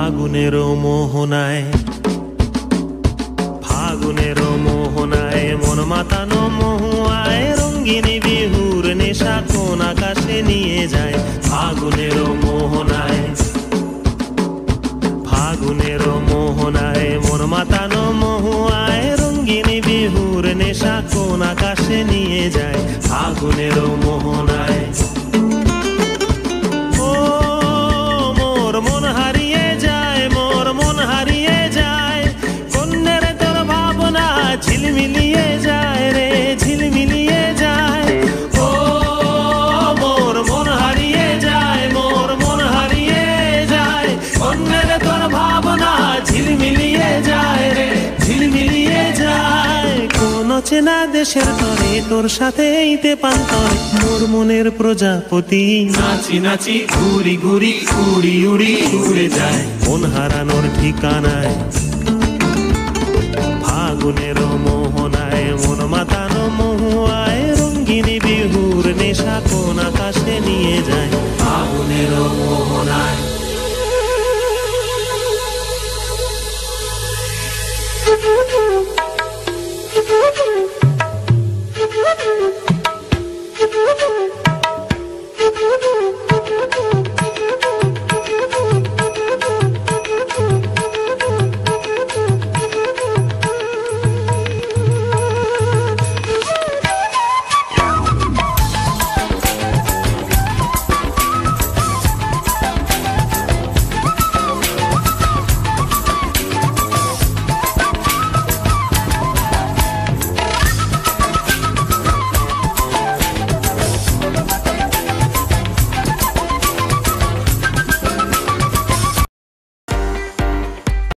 ফাগুনেরও মোহনায়, ফাগুনেরও মোহনায় মন মাতানো মহুয়ায় রঙ্গিনী বিহুর নেশা কোন আকাশে নিয়ে যায়। ফাগুনেরও মোহনায়, ফাগুনেরও মোহনায় মন মাতানো মহুয়ায় রঙ্গিনী বিহুর নেশা কোন আকাশে নিয়ে যায়। ফাগুনেরও মোহনায় ও মোর মন হারিয়ে যায়, মোর মন হারিয়ে যায়, কন্যের তোর ভাবনা ঝিলমিলিয়ে যায় রে, ঝিলমিলিয়ে যায়। ও মোর মন হারিয়ে যায়, মোর মন হারিয়ে যায়, কন্যের তোর ভাবনা ঝিলমিলিয়ে যায় রে, ঝিলমিলিয়ে যায়। কোন চেনা দেশের তরে তোর সাথে এইতে পান্তরে মোর মনের প্রজাপতি নাচি নাচি ঘুরি ঘুরি উড়ি উড়ি উড়ে যায় মন হারানোর ঠিকানায়। ফাগুনেরও